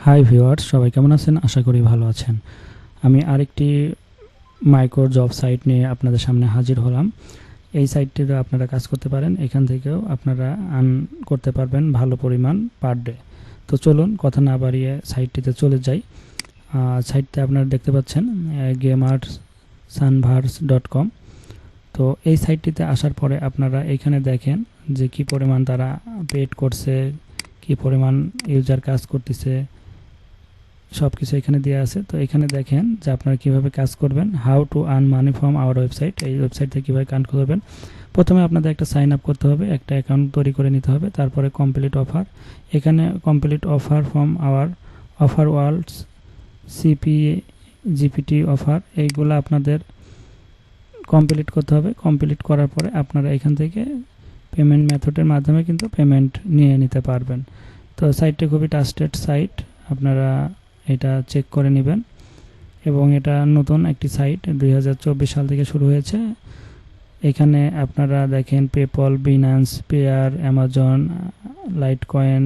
Hi viewers, সবাই কেমন আছেন? আশা করি ভালো আছেন। আমি আরেকটি মাইক্রো জব সাইট নিয়ে আপনাদের সামনে হাজির হলাম। এই সাইটটিতে আপনারা কাজ করতে পারেন। এখান থেকেও আপনারা আর্ন করতে পারবেন ভালো পরিমাণ পার ডে। তো চলুন কথা না বাড়িয়ে সাইটটিতে চলে যাই। সাইটতে আপনারা দেখতে পাচ্ছেন gamersunverse.com। তো এই সাইটটিতে আসার পরে আপনারা এখানে দেখেন যে কি পরিমাণ তারা পেড করছে, কি পরিমাণ ইউজার কাজ করতেছে, সব কিছু এখানে দেওয়া আছে। তো এখানে দেখেন যে আপনারা কীভাবে কাজ করবেন, how to earn money from our website. এই ওয়েবসাইট থেকে কীভাবে কাজ করবেন, প্রথমে আপনাদের একটা সাইন আপ করতে হবে, একটা অ্যাকাউন্ট তৈরি করে নিতে হবে। তারপরে কমপ্লিট অফার, এখানে complete offer from our offer worlds CPA GPT offer, এইগুলো আপনাদের কমপ্লিট করতে হবে। কমপ্লিট করার পরে আপনারা এখান থেকে পেমেন্ট মেথডের মাধ্যমে কিন্তু পেমেন্ট নিয়ে নিতে পারবেন। তো সাইটটি খুবই ট্রাস্টেড সাইট, আপনারা এটা চেক করে নেবেন। এবং এটা নতুন একটি সাইট, 2024 সাল থেকে শুরু হয়েছে। এখানে আপনারা দেখেন PayPal, Binance, pair, Amazon, Litecoin,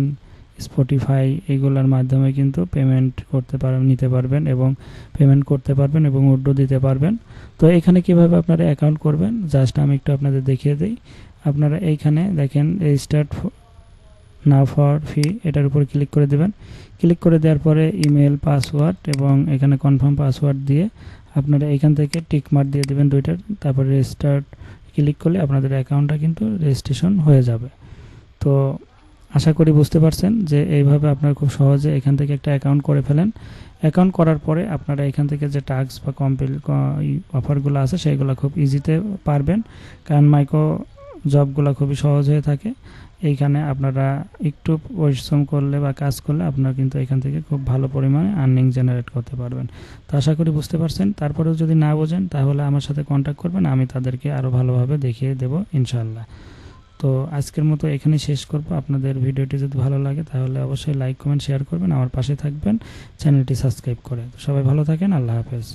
Spotify, এগুলোর মাধ্যমে কিন্তু পেমেন্ট করতে পারবেন, নিতে পারবেন এবং পেমেন্ট করতে পারবেন এবং উইথড্র দিতে পারবেন। তো এখানে কিভাবে আপনারা অ্যাকাউন্ট করবেন জাস্ট আমি একটু আপনাদের দেখিয়ে দিই। আপনারা এইখানে দেখেন রেজিস্টার্ড নাও ফর ফি, এটার উপর ক্লিক করে দেবেন। ক্লিক করে দেওয়ার পরে ইমেল, পাসওয়ার্ড এবং এখানে কনফার্ম পাসওয়ার্ড দিয়ে আপনারা এখান থেকে টিক মার্ক দিয়ে দেবেন দুইটার। তারপরে রেজিস্টার্ড ক্লিক করলে আপনাদের অ্যাকাউন্টটা কিন্তু রেজিস্ট্রেশন হয়ে যাবে। তো আশা করি বুঝতে পারছেন যে এইভাবে আপনারা খুব সহজে এখান থেকে একটা অ্যাকাউন্ট করে ফেলেন। অ্যাকাউন্ট করার পরে আপনারা এখান থেকে যে টাস্ক বা অফারগুলো আছে সেইগুলো খুব ইজিতে পারবেন, কারণ মাইক্রো জবগুলো খুবই সহজ হয়ে থাকে। এইখানে আপনারা একটু পরিশ্রম করলে বা কাজ করলে আপনারা কিন্তু এখান থেকে খুব ভালো পরিমাণে আর্নিং জেনারেট করতে পারবেন। তো আশা করি বুঝতে পারছেন। তারপরেও যদি না বোঝেন তাহলে আমার সাথে কন্ট্যাক্ট করবেন, আমি তাদেরকে আরও ভালোভাবে দেখিয়ে দেব ইনশাআল্লাহ। তো আজকের মতো এখানেই শেষ করব। আপনাদের ভিডিওটি যদি ভালো লাগে তাহলে অবশ্যই লাইক, কমেন্ট, শেয়ার করবেন, আমার পাশে থাকবেন, চ্যানেলটি সাবস্ক্রাইব করে। তো সবাই ভালো থাকেন, আল্লাহ হাফেজ।